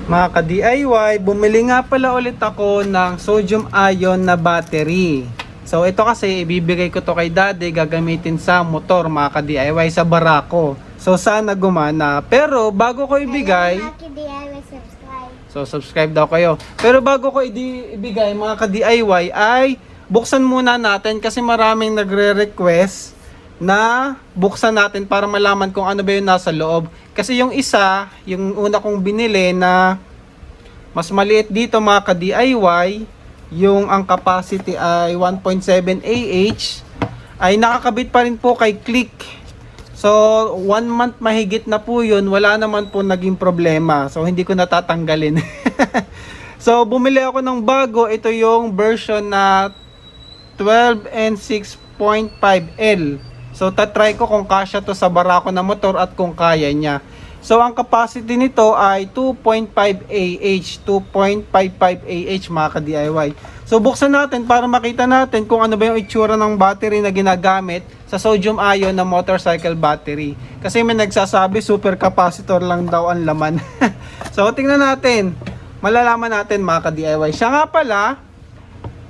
Mga ka-DIY, bumili nga pala ulit ako ng sodium ion na battery. So ito kasi ibibigay ko to kay daddy, gagamitin sa motor mga ka-DIY sa barako. So sana gumana. Pero bago ko ibigay, so subscribe daw kayo. Pero bago ko ibigay mga ka-DIY ay buksan muna natin kasi maraming nagre-request na buksan natin para malaman kung ano ba yung nasa loob. Kasi yung isa, yung una kong binili na mas maliit dito mga ka-DIY, yung ang capacity ay 1.7 AH, ay nakakabit pa rin po kay Click. So 1 month mahigit na po yun, wala naman po naging problema. So hindi ko natatanggalin. So bumili ako ng bago, ito yung version na 12 and 6.5L. So tatry ko kung kasya to sa barako na motor at kung kaya niya. So ang capacity nito ay 2.5 AH, 2.55 AH mga ka-DIY. So buksan natin para makita natin kung ano ba yung itsura ng battery na ginagamit sa sodium ion na motorcycle battery. Kasi may nagsasabi super capacitor lang daw ang laman. So tingnan natin, malalaman natin mga ka-DIY. Siya nga pala,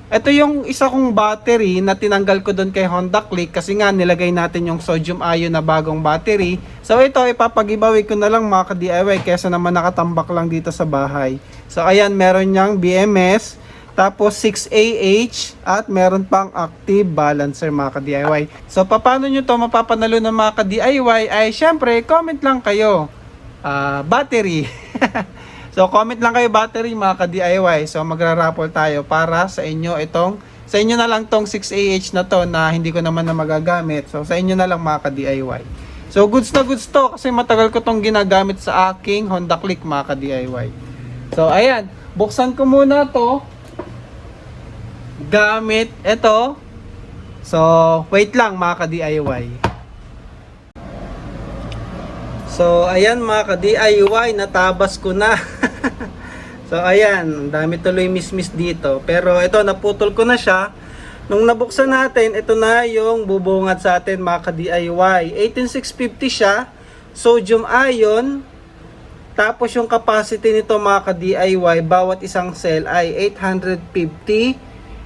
ito yung isa kong battery na tinanggal ko doon kay Honda Click kasi nga nilagay natin yung sodium ion na bagong battery. So ito ipapag-giveaway ko na lang mga ka-DIY kesa naman nakatambak lang dito sa bahay. So ayan, meron niyang BMS, tapos 6AH at meron pang active balancer mga ka-DIY. So paano nyo to mapapanalo ng mga ka-DIY ay syempre comment lang kayo. Battery. So comment lang kayo battery mga ka-DIY. So magra-raffle tayo para sa inyo sa inyo na lang tong 6AH na to na hindi ko naman na magagamit. So sa inyo na lang mga ka-DIY. So goods na goods to kasi matagal ko tong ginagamit sa aking Honda Click mga ka-DIY. So ayan, buksan ko muna to. Gamit ito. So wait lang mga ka-DIY. So ayan mga ka-DIY, natabas ko na. So ayan, dami tuloy miss dito. Pero ito, naputol ko na siya. Nung nabuksan natin, ito na yung bubungad sa atin mga ka-DIY. 18650 siya, sodium ion. Tapos yung capacity nito mga ka-DIY, bawat isang cell ay 850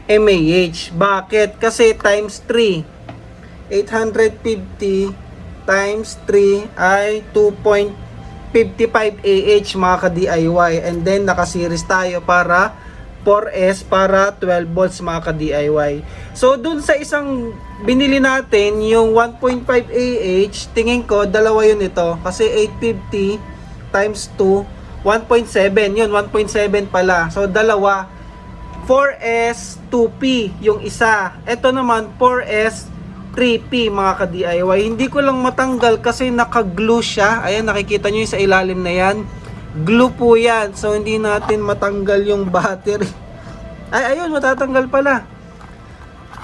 mAh. Bakit? Kasi times 3. 850 times 3 ay 2.55 AH mga ka-DIY, and then naka-series tayo para 4S para 12 volts mga ka-DIY. So dun sa isang binili natin yung 1.5 AH, tingin ko dalawa yun ito kasi 850 times 2 1.7 yun, 1.7 pala. So dalawa, 4S 2P yung isa, ito naman 4S 3P mga ka-DIY. Hindi ko lang matanggal kasi naka-glue siya. Ayan, nakikita nyo yung sa ilalim na yan. Glue po yan. So, hindi natin matanggal yung battery. Ay, ayun, matatanggal pala.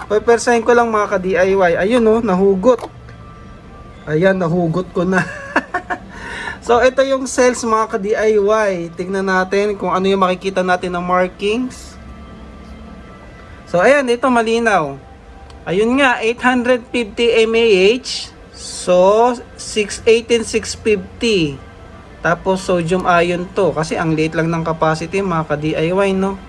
Papersahin ko lang mga ka-DIY. Ayun, oh, nahugot. Ayan, nahugot ko na. So, ito yung cells mga ka-DIY. Tingnan natin kung ano yung makikita natin ng markings. So, ayan, ito malinaw. Ayun nga, 850 mAh. So, 650. Tapos, sodium ion to. Kasi, ang liit lang ng capacity, mga ka-DIY, no?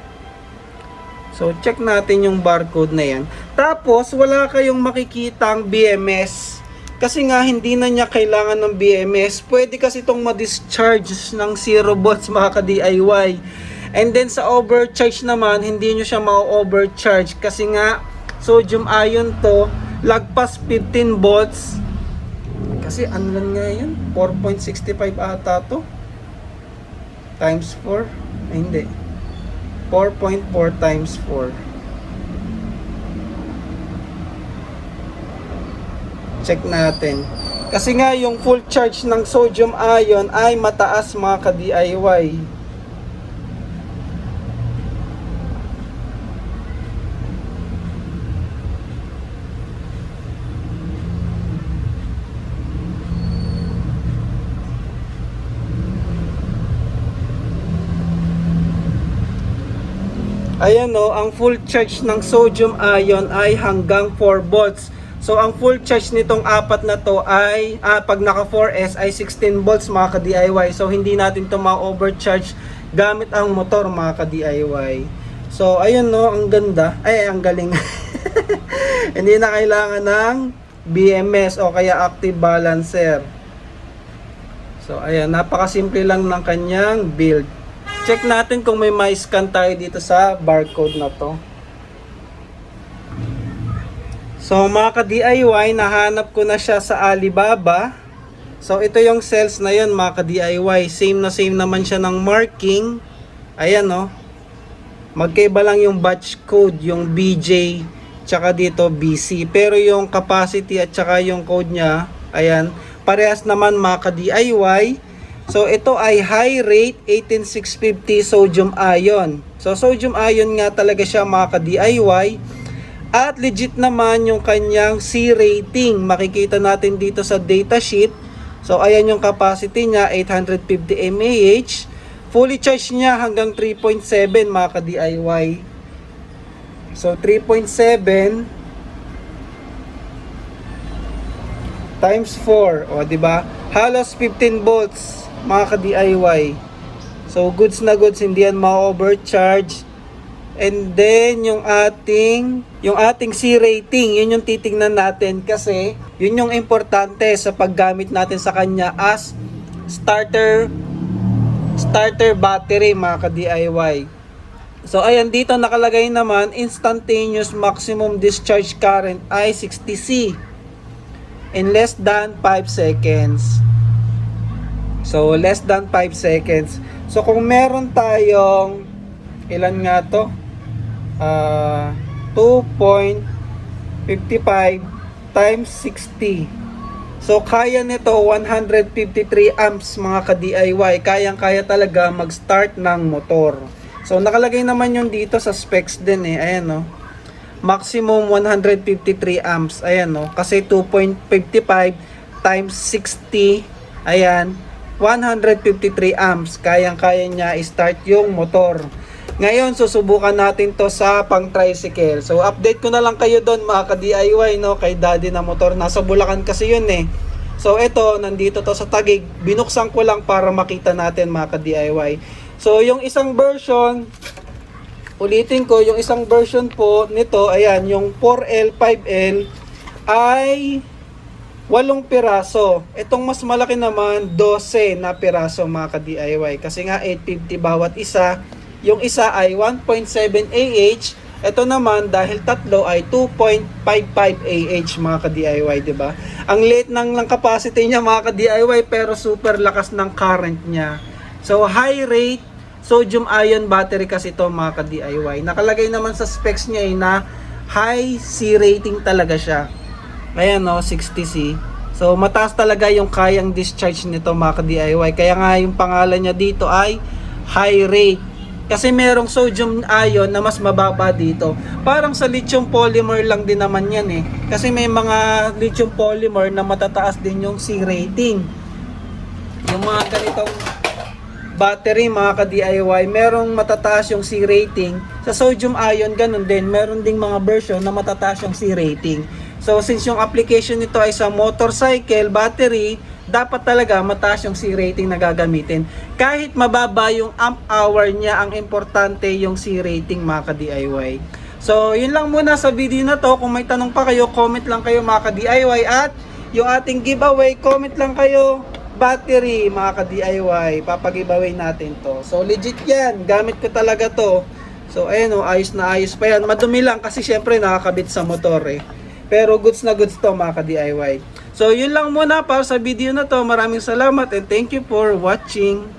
So, check natin yung barcode na yan. Tapos, wala kayong makikitang BMS. Kasi nga, hindi na niya kailangan ng BMS. Pwede kasi itong ma-discharge ng 0 volts, mga ka-DIY. And then, sa overcharge naman, hindi nyo siya ma-overcharge. Kasi nga, sodium ion to, lagpas 15 volts. Kasi ano lang nga yun, 4.65 ata to times 4, ay hindi, 4.4 times 4. Check natin. Kasi nga yung full charge ng sodium ion ay mataas mga ka-DIY. Ayan o, ang full charge ng sodium ion ay hanggang 4 volts. So ang full charge nitong apat na to ay pag naka 4S ay 16 volts mga ka-DIY. So hindi natin to ma-overcharge gamit ang motor mga ka-DIY. So ayun no, ang ganda, ay ang galing. Hindi na kailangan ng BMS o kaya active balancer. So ayan, napakasimple lang ng kanyang build. Check natin kung may ma-scan tayo dito sa barcode na to. So mga ka-DIY, nahanap ko na siya sa Alibaba. So ito yung cells na yun mga ka-DIY. Same naman siya ng marking. Ayan no. Magkaiba lang yung batch code, yung BJ, tsaka dito BC. Pero yung capacity at tsaka yung code niya, ayan, parehas naman mga ka-DIY. So ito ay high rate 18650 sodium ion. So sodium ion nga talaga siya mga ka-DIY. At legit naman yung kanyang C rating. Makikita natin dito sa datasheet. So ayan yung capacity niya, 850 mAh. Fully charged niya hanggang 3.7 mga ka-DIY. So 3.7 times 4, o di ba? Halos 15 volts mga ka-DIY. So goods na goods, hindi yan ma-overcharge. And then yung ating C rating, yun yung titingnan natin kasi yun yung importante sa paggamit natin sa kanya as starter battery mga ka-DIY. So ayan, dito nakalagay naman instantaneous maximum discharge current ay 60C in less than 5 seconds. So less than 5 seconds. So kung meron tayong ilan nga to? 2.55 times 60. So kaya nito 153 amps mga ka-DIY. Kayang-kaya talaga mag-start ng motor. So nakalagay naman yun dito sa specs din eh. Ayan no. Maximum 153 amps. Ayan no. Kasi 2.55 times 60. Ayan. 153 amps. Kayang-kaya niya i-start yung motor. Ngayon, susubukan natin to sa pang tricycle. So, update ko na lang kayo doon mga ka-DIY, no? Kay Daddy na motor. Nasa Bulacan kasi yun eh. So, ito, nandito to sa Taguig. Binuksan ko lang para makita natin mga ka-DIY. So, yung isang version, ulitin ko, yung isang version po nito, ayan, yung 4L, 5L, ay 8 piraso. Itong mas malaki naman, 12 na piraso mga ka-DIY. Kasi nga, 850 bawat isa. Yung isa ay 1.7 AH. Ito naman dahil tatlo ay 2.55 AH mga ka-DIY, 'di ba? Ang liit ng capacity niya mga ka-DIY pero super lakas ng current niya. So high rate sodium ion battery kasi ito mga ka-DIY. Nakalagay naman sa specs niya ay na high C rating talaga siya. Ayan no, 60C. So mataas talaga yung kayang discharge nito mga ka-DIY. Kaya nga yung pangalan niya dito ay high rate. Kasi merong sodium ion na mas mababa dito. Parang sa lithium polymer lang din naman yan eh. Kasi may mga lithium polymer na matataas din yung C rating. Yung mga ganitong battery mga ka-DIY, merong matataas yung C rating. Sa sodium ion ganun din, meron ding mga version na matataas yung C rating. So since yung application nito ay sa motorcycle battery, dapat talaga mataas yung C rating na gagamitin. Kahit mababa yung amp hour niya, ang importante yung C rating mga ka-DIY. So yun lang muna sa video na to. Kung may tanong pa kayo, comment lang kayo mga ka-DIY. At yung ating giveaway, comment lang kayo battery mga ka-DIY. Papag-giveaway natin to. So legit yan, gamit ko talaga to. So ayun o, ayos na ayos pa yan. Madumi lang kasi syempre nakakabit sa motor eh. Pero goods na goods to mga ka-DIY. So yun lang muna para sa video na to. Maraming salamat and thank you for watching.